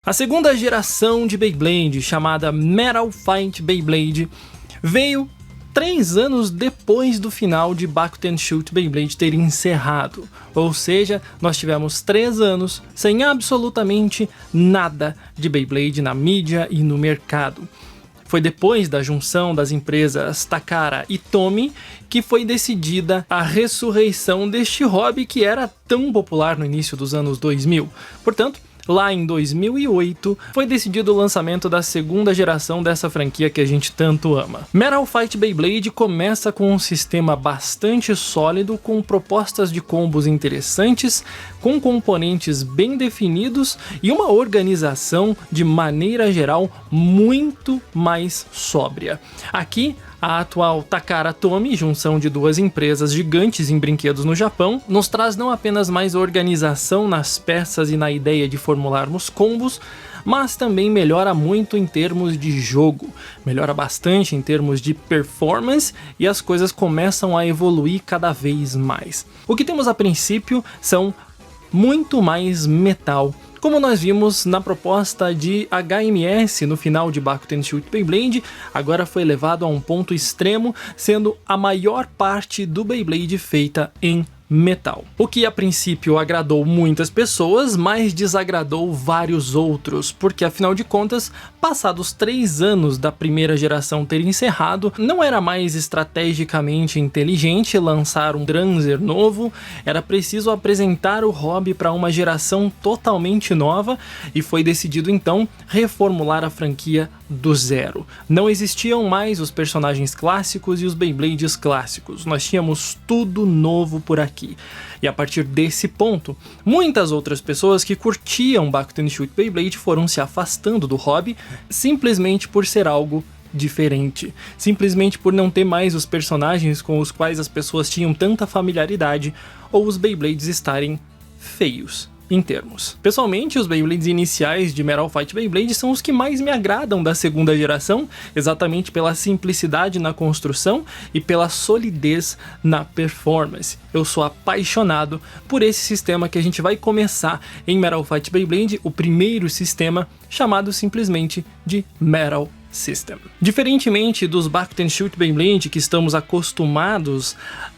A segunda geração de Beyblade, chamada Metal Fight Beyblade, veio 3 anos depois do final de Bakuten Shoot Beyblade ter encerrado. Ou seja, nós tivemos 3 anos sem absolutamente nada de Beyblade na mídia e no mercado. Foi depois da junção das empresas Takara e Tomy que foi decidida a ressurreição deste hobby que era tão popular no início dos anos 2000. Portanto, lá em 2008, foi decidido o lançamento da segunda geração dessa franquia que a gente tanto ama. Metal Fight Beyblade começa com um sistema bastante sólido, com propostas de combos interessantes, com componentes bem definidos e uma organização de maneira geral muito mais sóbria. Aqui, a atual Takara Tomy, junção de 2 empresas gigantes em brinquedos no Japão, nos traz não apenas mais organização nas peças e na ideia de formularmos combos, mas também melhora muito em termos de jogo, melhora bastante em termos de performance e as coisas começam a evoluir cada vez mais. O que temos a princípio são muito mais metal, como nós vimos na proposta de HMS no final de Bakuten Shoot Beyblade, agora foi levado a um ponto extremo, sendo a maior parte do Beyblade feita em metal. O que a princípio agradou muitas pessoas, mas desagradou vários outros, porque afinal de contas, passados 3 anos da primeira geração ter encerrado, não era mais estrategicamente inteligente lançar um Dranzer novo, era preciso apresentar o hobby para uma geração totalmente nova e foi decidido então reformular a franquia do zero. Não existiam mais os personagens clássicos e os Beyblades clássicos, nós tínhamos tudo novo por aqui. E a partir desse ponto, muitas outras pessoas que curtiam Bakuten Shoot Beyblade foram se afastando do hobby simplesmente por ser algo diferente, simplesmente por não ter mais os personagens com os quais as pessoas tinham tanta familiaridade ou os Beyblades estarem feios em termos. Pessoalmente, os Beyblades iniciais de Metal Fight Beyblade são os que mais me agradam da segunda geração, exatamente pela simplicidade na construção e pela solidez na performance. Eu sou apaixonado por esse sistema que a gente vai começar em Metal Fight Beyblade, o primeiro sistema chamado simplesmente de Metal System. Diferentemente dos Bakuten Shoot Beyblade que estamos acostumados,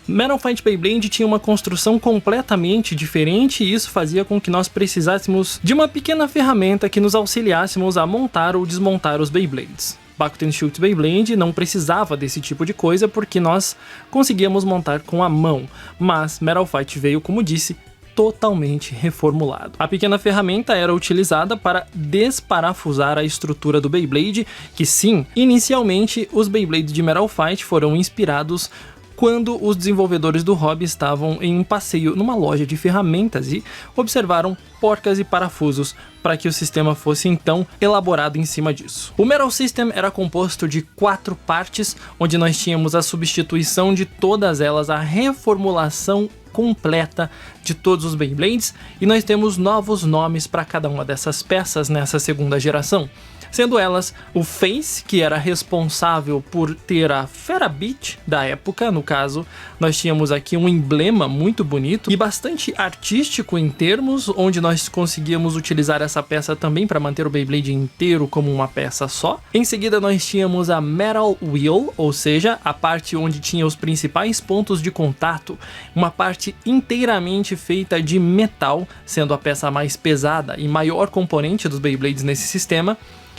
Metal Fight Beyblade tinha uma construção completamente diferente e isso fazia com que nós precisássemos de uma pequena ferramenta que nos auxiliássemos a montar ou desmontar os Beyblades. Bakuten Shoot Beyblade não precisava desse tipo de coisa porque nós conseguíamos montar com a mão, mas Metal Fight veio, como disse, totalmente reformulado. A pequena ferramenta era utilizada para desparafusar a estrutura do Beyblade, que sim, inicialmente os Beyblades de Metal Fight foram inspirados quando os desenvolvedores do hobby estavam em um passeio numa loja de ferramentas e observaram porcas e parafusos para que o sistema fosse então elaborado em cima disso. O Metal System era composto de 4 partes, onde nós tínhamos a substituição de todas elas, a reformulação completa de todos os Beyblades, e nós temos novos nomes para cada uma dessas peças nessa segunda geração, sendo elas o Face, que era responsável por ter a Fera Beat da época. No caso, nós tínhamos aqui um emblema muito bonito e bastante artístico em termos, onde nós conseguíamos utilizar essa peça também para manter o Beyblade inteiro como uma peça só. Em seguida nós tínhamos a Metal Wheel, ou seja, a parte onde tinha os principais pontos de contato, uma parte inteiramente feita de metal, sendo a peça mais pesada e maior componente dos Beyblades nesse sistema.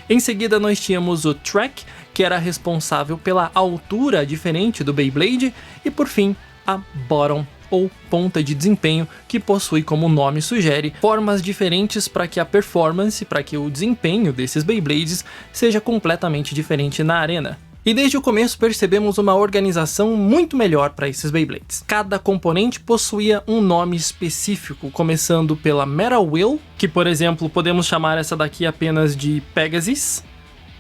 Em seguida nós tínhamos o Track, que era responsável pela altura diferente do Beyblade, e por fim a Bottom, ou ponta de desempenho, que possui, como o nome sugere, formas diferentes para que a performance, para que o desempenho desses Beyblades seja completamente diferente na arena. E desde o começo percebemos uma organização muito melhor para esses Beyblades. Cada componente possuía um nome específico, começando pela Metal Wheel, que por exemplo podemos chamar essa daqui apenas de Pegasus,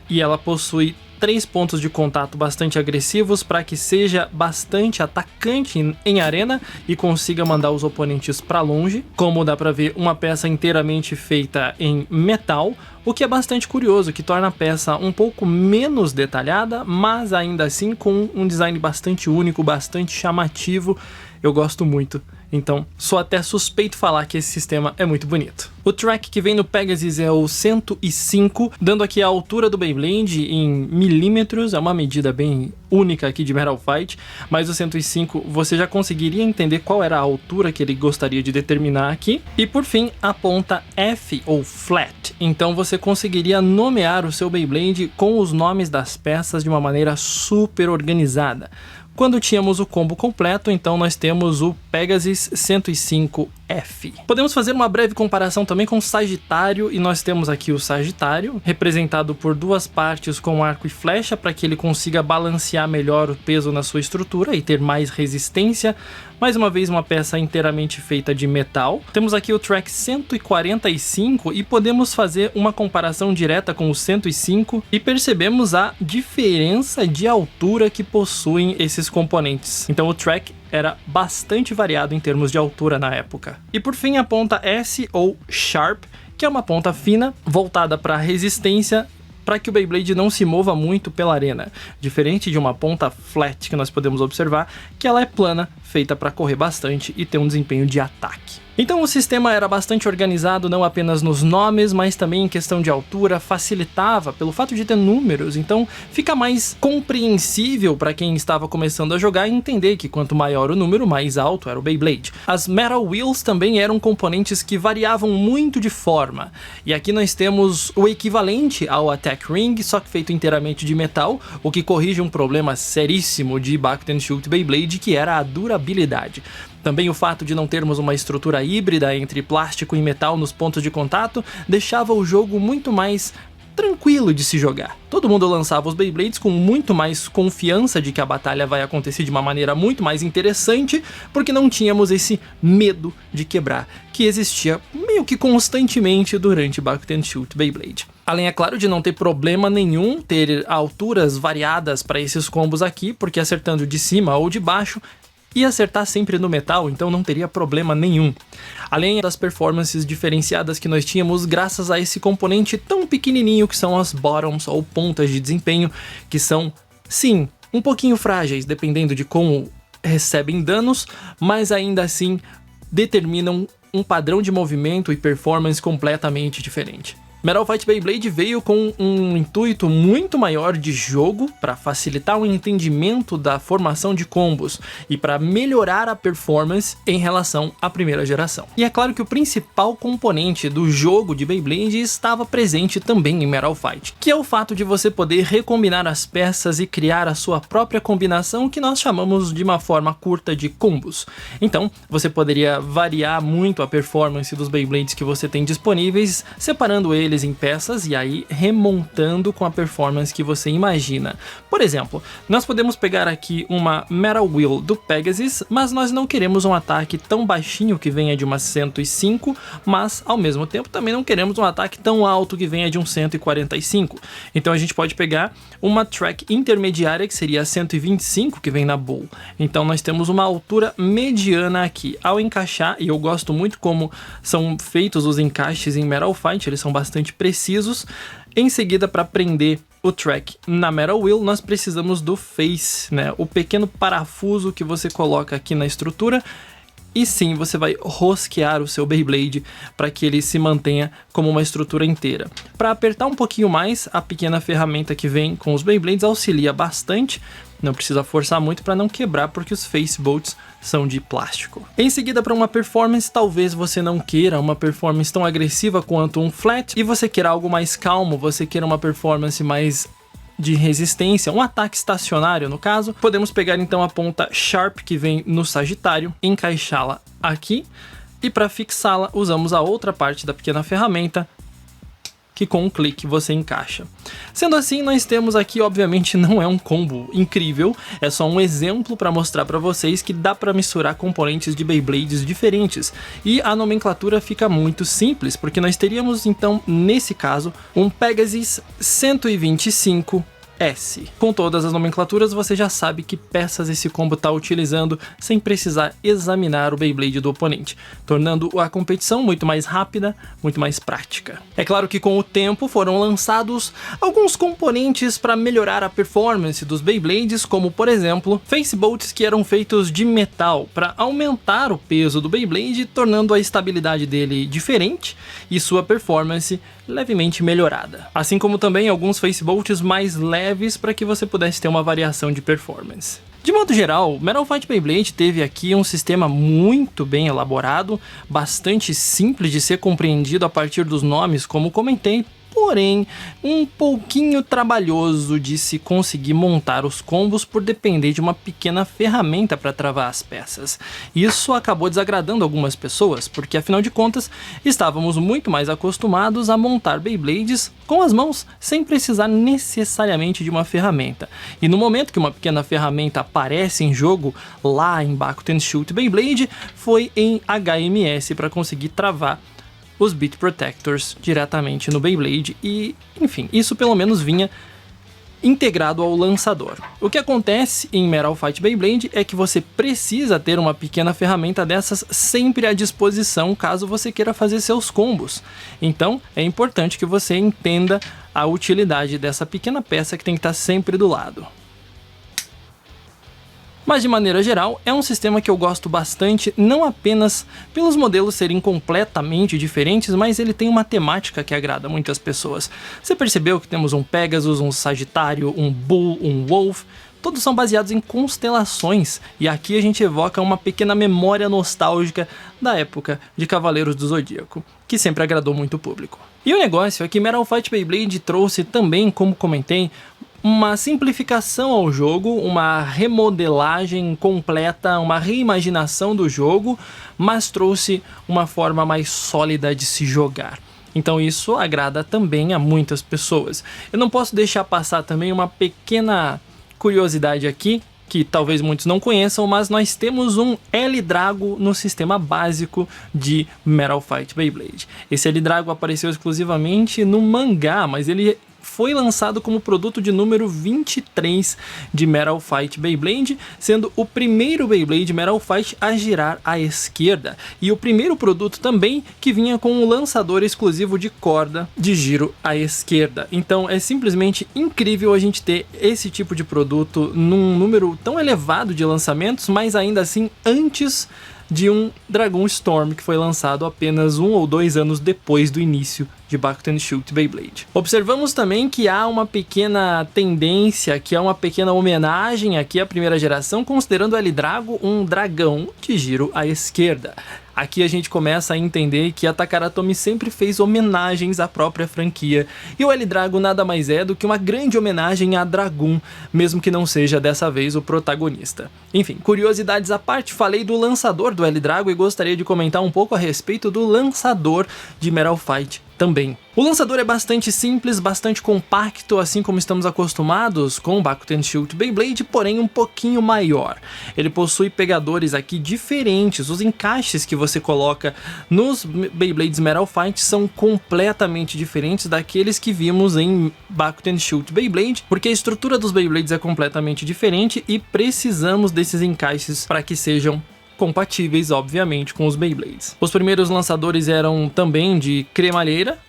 e ela possui 3 pontos de contato bastante agressivos para que seja bastante atacante em arena e consiga mandar os oponentes para longe. Como dá para ver, uma peça inteiramente feita em metal, o que é bastante curioso, que torna a peça um pouco menos detalhada, mas ainda assim com um design bastante único, bastante chamativo. Eu gosto muito Então, sou até suspeito falar que esse sistema é muito bonito. O track que vem no Pegasus é o 105, dando aqui a altura do Beyblade em milímetros, é uma medida bem única aqui de Metal Fight, mas o 105 você já conseguiria entender qual era a altura que ele gostaria de determinar aqui. E por fim, a ponta F ou Flat, então você conseguiria nomear o seu Beyblade com os nomes das peças de uma maneira super organizada. Quando tínhamos o combo completo, então nós temos o Pegasus 105F. Podemos fazer uma breve comparação também com o Sagitário, e nós temos aqui o Sagitário, representado por duas partes com arco e flecha, para que ele consiga balancear melhor o peso na sua estrutura e ter mais resistência. Mais uma vez, uma peça inteiramente feita de metal. Temos aqui o track 145 e podemos fazer uma comparação direta com o 105 e percebemos a diferença de altura que possuem esses componentes. Então o track era bastante variado em termos de altura na época. E por fim, a ponta S ou Sharp, que é uma ponta fina voltada para resistência, para que o Beyblade não se mova muito pela arena, diferente de uma ponta flat que nós podemos observar, que ela é plana, feita para correr bastante e ter um desempenho de ataque. Então o sistema era bastante organizado não apenas nos nomes, mas também em questão de altura, facilitava pelo fato de ter números, então fica mais compreensível para quem estava começando a jogar entender que quanto maior o número, mais alto era o Beyblade. As Metal Wheels também eram componentes que variavam muito de forma, e aqui nós temos o equivalente ao Attack Ring, só que feito inteiramente de metal, o que corrige um problema seríssimo de Back Shoot Beyblade, que era a durabilidade. Também o fato de não termos uma estrutura híbrida entre plástico e metal nos pontos de contato deixava o jogo muito mais tranquilo de se jogar. Todo mundo lançava os Beyblades com muito mais confiança de que a batalha vai acontecer de uma maneira muito mais interessante, porque não tínhamos esse medo de quebrar, que existia meio que constantemente durante Back Shoot Beyblade. Além, é claro, de não ter problema nenhum ter alturas variadas para esses combos aqui, porque acertando de cima ou de baixo, e acertar sempre no metal, então não teria problema nenhum. Além das performances diferenciadas que nós tínhamos graças a esse componente tão pequenininho que são as bottoms ou pontas de desempenho, que são, sim, um pouquinho frágeis, dependendo de como recebem danos, mas ainda assim determinam um padrão de movimento e performance completamente diferente. Metal Fight Beyblade veio com um intuito muito maior de jogo para facilitar o entendimento da formação de combos e para melhorar a performance em relação à primeira geração. E é claro que o principal componente do jogo de Beyblade estava presente também em Metal Fight, que é o fato de você poder recombinar as peças e criar a sua própria combinação, que nós chamamos de uma forma curta de combos. Então, você poderia variar muito a performance dos Beyblades que você tem disponíveis, separando eles em peças e aí remontando com a performance que você imagina. Por exemplo, nós podemos pegar aqui uma Metal Wheel do Pegasus, mas nós não queremos um ataque tão baixinho que venha de uma 105, mas ao mesmo tempo também não queremos um ataque tão alto que venha de um 145. Então a gente pode pegar uma track intermediária, que seria a 125, que vem na Bull. Então nós temos uma altura mediana aqui. Ao encaixar, e eu gosto muito como são feitos os encaixes em Metal Fight, eles são bastante precisos. Em seguida, para prender o track na Metal Wheel, nós precisamos do face, né? O pequeno parafuso que você coloca aqui na estrutura. E sim, você vai rosquear o seu Beyblade para que ele se mantenha como uma estrutura inteira. Para apertar um pouquinho mais, a pequena ferramenta que vem com os Beyblades auxilia bastante. Não precisa forçar muito para não quebrar, porque os face bolts são de plástico. Em seguida, para uma performance, talvez você não queira uma performance tão agressiva quanto um flat, e você queira algo mais calmo, você queira uma performance mais de resistência, um ataque estacionário no caso. Podemos pegar então a ponta Sharp que vem no Sagitário, encaixá-la aqui, e para fixá-la usamos a outra parte da pequena ferramenta, que com um clique você encaixa. Sendo assim, nós temos aqui, obviamente não é um combo incrível, é só um exemplo para mostrar para vocês que dá para misturar componentes de Beyblades diferentes, e a nomenclatura fica muito simples, porque nós teríamos então, nesse caso, um Pegasus 125 S. Com todas as nomenclaturas, você já sabe que peças esse combo está utilizando sem precisar examinar o Beyblade do oponente, tornando a competição muito mais rápida, muito mais prática. É claro que com o tempo foram lançados alguns componentes para melhorar a performance dos Beyblades, como por exemplo, face bolts que eram feitos de metal para aumentar o peso do Beyblade, tornando a estabilidade dele diferente e sua performance levemente melhorada. Assim como também alguns face bolts mais leves para que você pudesse ter uma variação de performance. De modo geral, Metal Fight Beyblade teve aqui um sistema muito bem elaborado, bastante simples de ser compreendido a partir dos nomes, como comentei, porém um pouquinho trabalhoso de se conseguir montar os combos por depender de uma pequena ferramenta para travar as peças. Isso acabou desagradando algumas pessoas, porque afinal de contas estávamos muito mais acostumados a montar Beyblades com as mãos sem precisar necessariamente de uma ferramenta. E no momento que uma pequena ferramenta aparece em jogo lá em Bakuten Shoot Beyblade, foi em HMS para conseguir travar os Beat Protectors diretamente no Beyblade e, enfim, isso pelo menos vinha integrado ao lançador. O que acontece em Metal Fight Beyblade é que você precisa ter uma pequena ferramenta dessas sempre à disposição caso você queira fazer seus combos. Então é importante que você entenda a utilidade dessa pequena peça que tem que estar sempre do lado. Mas de maneira geral, é um sistema que eu gosto bastante, não apenas pelos modelos serem completamente diferentes, mas ele tem uma temática que agrada muitas pessoas. Você percebeu que temos um Pegasus, um Sagitário, um Bull, um Wolf, todos são baseados em constelações, e aqui a gente evoca uma pequena memória nostálgica da época de Cavaleiros do Zodíaco, que sempre agradou muito o público. E o negócio é que Metal Fight Beyblade trouxe também, como comentei, uma simplificação ao jogo, uma remodelagem completa, uma reimaginação do jogo, mas trouxe uma forma mais sólida de se jogar. Então isso agrada também a muitas pessoas. Eu não posso deixar passar também uma pequena curiosidade aqui, que talvez muitos não conheçam, mas nós temos um L-Drago no sistema básico de Metal Fight Beyblade. Esse L-Drago apareceu exclusivamente no mangá, mas ele foi lançado como produto de número 23 de Metal Fight Beyblade, sendo o primeiro Beyblade Metal Fight a girar à esquerda, e o primeiro produto também que vinha com um lançador exclusivo de corda de giro à esquerda. Então é simplesmente incrível a gente ter esse tipo de produto num número tão elevado de lançamentos, mas ainda assim antes de um Dragon Storm, que foi lançado apenas 1 ou 2 anos depois do início de Bakuten Shoot Beyblade. Observamos também que há uma pequena tendência, que há uma pequena homenagem aqui à primeira geração, considerando o L-Drago um dragão de giro à esquerda. Aqui a gente começa a entender que a Takara Tomy sempre fez homenagens à própria franquia, e o L-Drago nada mais é do que uma grande homenagem a Dragoon, mesmo que não seja dessa vez o protagonista. Enfim, curiosidades à parte, falei do lançador do L-Drago e gostaria de comentar um pouco a respeito do lançador de Metal Fight também. O lançador é bastante simples, bastante compacto, assim como estamos acostumados com o Bakuten Shoot Beyblade, porém um pouquinho maior. Ele possui pegadores aqui diferentes, os encaixes que você coloca nos Beyblades Metal Fight são completamente diferentes daqueles que vimos em Bakuten Shoot Beyblade, porque a estrutura dos Beyblades é completamente diferente e precisamos desses encaixes para que sejam compatíveis, obviamente, com os Beyblades. Os primeiros lançadores eram também de cremalheira,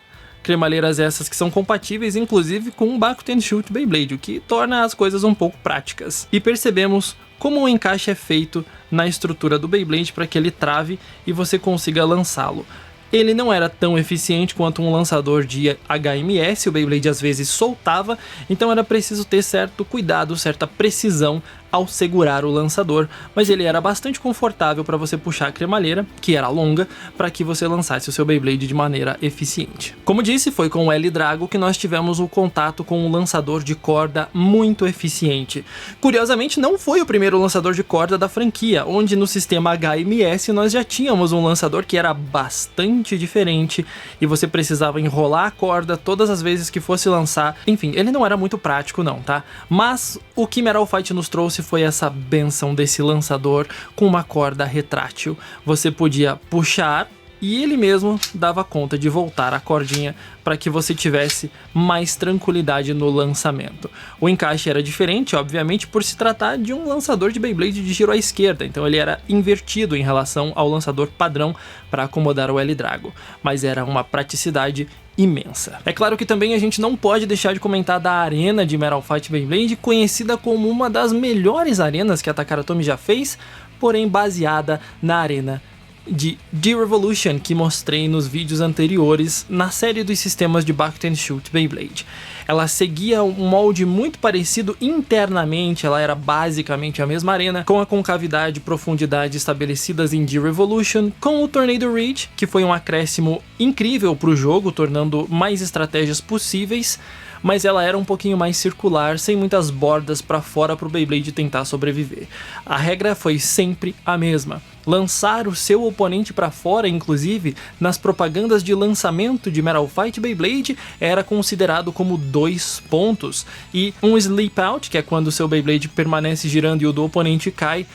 cremalheiras essas que são compatíveis inclusive com o Bakuten Shoot Beyblade, o que torna as coisas um pouco práticas. E percebemos como o encaixe é feito na estrutura do Beyblade para que ele trave e você consiga lançá-lo. Ele não era tão eficiente quanto um lançador de HMS, o Beyblade às vezes soltava, então era preciso ter certo cuidado, certa precisão ao segurar o lançador, mas ele era bastante confortável para você puxar a cremalheira, que era longa, para que você lançasse o seu Beyblade de maneira eficiente. Como disse, foi com o L-Drago que nós tivemos o contato com um lançador de corda muito eficiente. Curiosamente, não foi o primeiro lançador de corda da franquia, onde no sistema HMS nós já tínhamos um lançador que era bastante diferente e você precisava enrolar a corda todas as vezes que fosse lançar. Enfim, ele não era muito prático não, tá? Mas o que Metal Fight nos trouxe foi essa benção desse lançador com uma corda retrátil. Você podia puxar e ele mesmo dava conta de voltar a cordinha para que você tivesse mais tranquilidade no lançamento. O encaixe era diferente, obviamente, por se tratar de um lançador de Beyblade de giro à esquerda, então ele era invertido em relação ao lançador padrão para acomodar o L-Drago, mas era uma praticidade imensa. É claro que também a gente não pode deixar de comentar da arena de Metal Fight Beyblade, conhecida como uma das melhores arenas que a Takara Tomy já fez, porém baseada na arena de D-Revolution que mostrei nos vídeos anteriores na série dos sistemas de Bakuten Shoot Beyblade. Ela seguia um molde muito parecido internamente, ela era basicamente a mesma arena, com a concavidade e profundidade estabelecidas em D-Revolution, com o Tornado Ridge, que foi um acréscimo incrível para o jogo, tornando mais estratégias possíveis, mas ela era um pouquinho mais circular, sem muitas bordas para fora para o Beyblade tentar sobreviver. A regra foi sempre a mesma: lançar o seu oponente para fora. Inclusive, nas propagandas de lançamento de Metal Fight Beyblade, era considerado como 2 pontos, e um Sleep Out, que é quando o seu Beyblade permanece girando e o do oponente cai,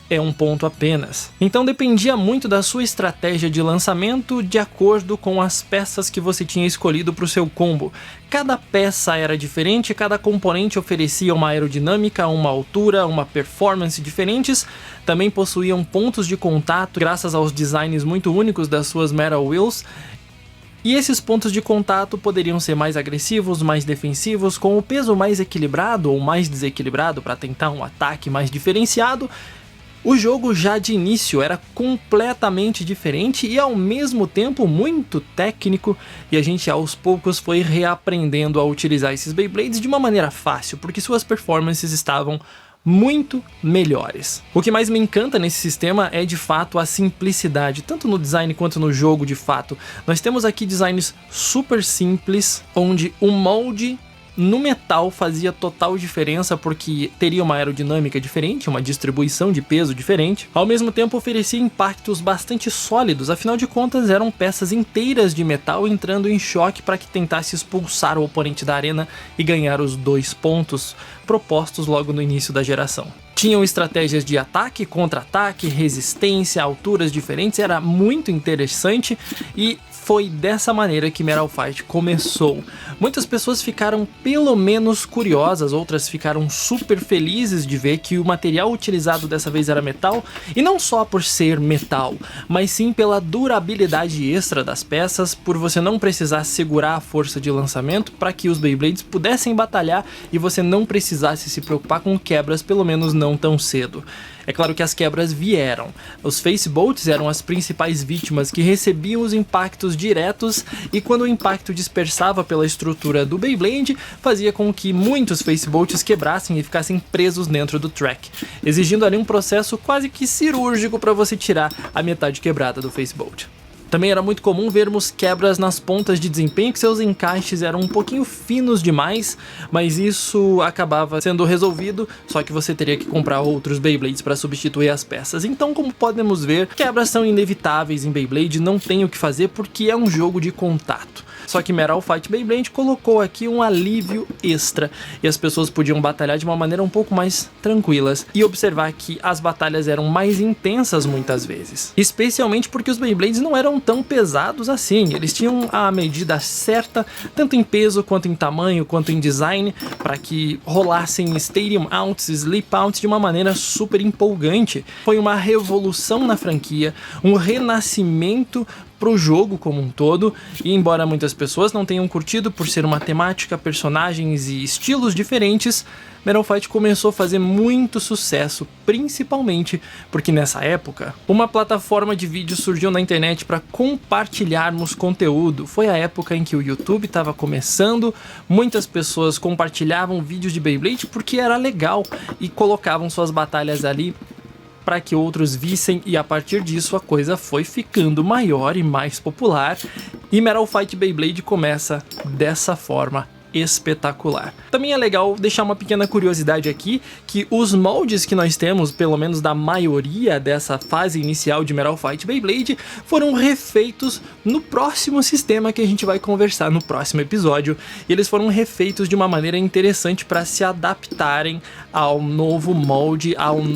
é 1 ponto apenas. Então dependia muito da sua estratégia de lançamento de acordo com as peças que você tinha escolhido para o seu combo. Cada peça era diferente, cada componente oferecia uma aerodinâmica, uma altura, uma performance diferentes. Também possuíam pontos de contato graças aos designs muito únicos das suas Metal Wheels. E esses pontos de contato poderiam ser mais agressivos, mais defensivos, com o peso mais equilibrado ou mais desequilibrado para tentar um ataque mais diferenciado. O jogo já de início era completamente diferente e ao mesmo tempo muito técnico, e a gente aos poucos foi reaprendendo a utilizar esses Beyblades de uma maneira fácil, porque suas performances estavam muito melhores. O que mais me encanta nesse sistema é de fato a simplicidade, tanto no design quanto no jogo de fato. Nós temos aqui designs super simples, onde o molde no metal fazia total diferença porque teria uma aerodinâmica diferente, uma distribuição de peso diferente. Ao mesmo tempo oferecia impactos bastante sólidos, afinal de contas eram peças inteiras de metal entrando em choque para que tentasse expulsar o oponente da arena e ganhar os 2 pontos propostos logo no início da geração. Tinham estratégias de ataque, contra-ataque, resistência, alturas diferentes, era muito interessante e foi dessa maneira que Metal Fight começou. Muitas pessoas ficaram pelo menos curiosas, outras ficaram super felizes de ver que o material utilizado dessa vez era metal, e não só por ser metal, mas sim pela durabilidade extra das peças, por você não precisar segurar a força de lançamento para que os Beyblades pudessem batalhar e você não precisasse se preocupar com quebras, pelo menos não tão cedo. É claro que as quebras vieram. Os Facebolts eram as principais vítimas que recebiam os impactos diretos, e quando o impacto dispersava pela estrutura do Beyblade, fazia com que muitos Facebolts quebrassem e ficassem presos dentro do track, exigindo ali um processo quase que cirúrgico para você tirar a metade quebrada do Facebolt. Também era muito comum vermos quebras nas pontas de desempenho, que seus encaixes eram um pouquinho finos demais, mas isso acabava sendo resolvido, só que você teria que comprar outros Beyblades para substituir as peças. Então, como podemos ver, quebras são inevitáveis em Beyblade, não tem o que fazer porque é um jogo de contato. Só que Metal Fight Beyblade colocou aqui um alívio extra, e as pessoas podiam batalhar de uma maneira um pouco mais tranquilas e observar que as batalhas eram mais intensas muitas vezes. Especialmente porque os Beyblades não eram tão pesados assim, eles tinham a medida certa, tanto em peso, quanto em tamanho, quanto em design, para que rolassem Stadium Outs, Sleep Outs de uma maneira super empolgante. Foi uma revolução na franquia, um renascimento para o jogo como um todo, e embora muitas pessoas não tenham curtido por ser uma temática, personagens e estilos diferentes, Metal Fight começou a fazer muito sucesso, principalmente porque nessa época uma plataforma de vídeo surgiu na internet para compartilharmos conteúdo. Foi a época em que o YouTube estava começando, muitas pessoas compartilhavam vídeos de Beyblade porque era legal e colocavam suas batalhas ali para que outros vissem, e a partir disso a coisa foi ficando maior e mais popular, e Metal Fight Beyblade começa dessa forma espetacular. Também é legal deixar uma pequena curiosidade aqui, que os moldes que nós temos, pelo menos da maioria dessa fase inicial de Metal Fight Beyblade, foram refeitos no próximo sistema que a gente vai conversar no próximo episódio, e eles foram refeitos de uma maneira interessante para se adaptarem ao novo molde,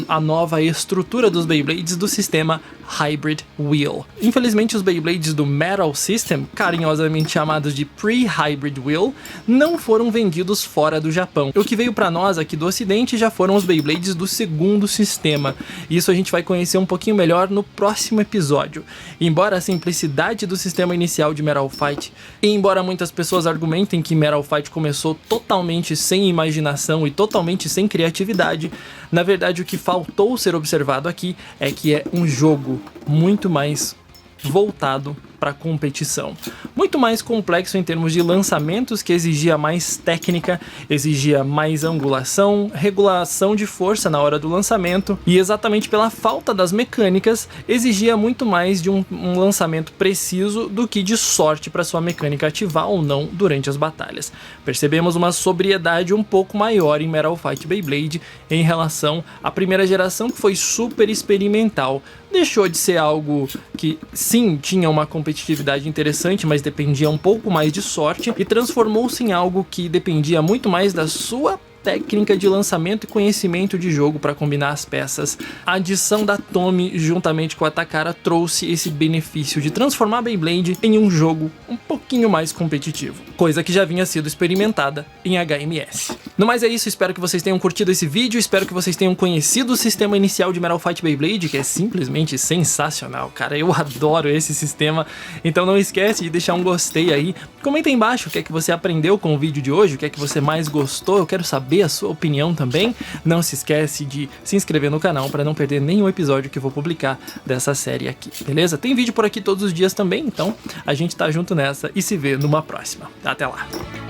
à nova estrutura dos Beyblades do sistema Hybrid Wheel. Infelizmente, os Beyblades do Metal System, carinhosamente chamados de Pre-Hybrid Wheel, não foram vendidos fora do Japão. O que veio para nós aqui do Ocidente já foram os Beyblades do segundo sistema. Isso a gente vai conhecer um pouquinho melhor no próximo episódio. Embora a simplicidade do sistema inicial de Metal Fight, e embora muitas pessoas argumentem que Metal Fight começou totalmente sem imaginação e totalmente sem criatividade, na verdade o que faltou ser observado aqui é que é um jogo muito mais voltado para competição. Muito mais complexo em termos de lançamentos, que exigia mais técnica, exigia mais angulação, regulação de força na hora do lançamento, e exatamente pela falta das mecânicas, exigia muito mais de um lançamento preciso do que de sorte para sua mecânica ativar ou não durante as batalhas. Percebemos uma sobriedade um pouco maior em Metal Fight Beyblade em relação à primeira geração, que foi super experimental. Deixou de ser algo que, sim, tinha uma competitividade interessante, mas dependia um pouco mais de sorte, e transformou-se em algo que dependia muito mais da sua técnica de lançamento e conhecimento de jogo para combinar as peças. A adição da Tomy juntamente com a Takara trouxe esse benefício de transformar a Beyblade em um jogo um pouquinho mais competitivo, coisa que já vinha sido experimentada em HMS. No mais é isso, espero que vocês tenham curtido esse vídeo, espero que vocês tenham conhecido o sistema inicial de Metal Fight Beyblade, que é simplesmente sensacional, cara, eu adoro esse sistema. Então não esquece de deixar um gostei aí, comenta aí embaixo o que é que você aprendeu com o vídeo de hoje, o que é que você mais gostou, eu quero saber a sua opinião também. Não se esquece de se inscrever no canal para não perder nenhum episódio que eu vou publicar dessa série aqui, beleza? Tem vídeo por aqui todos os dias também, então a gente tá junto nessa e se vê numa próxima. Até lá!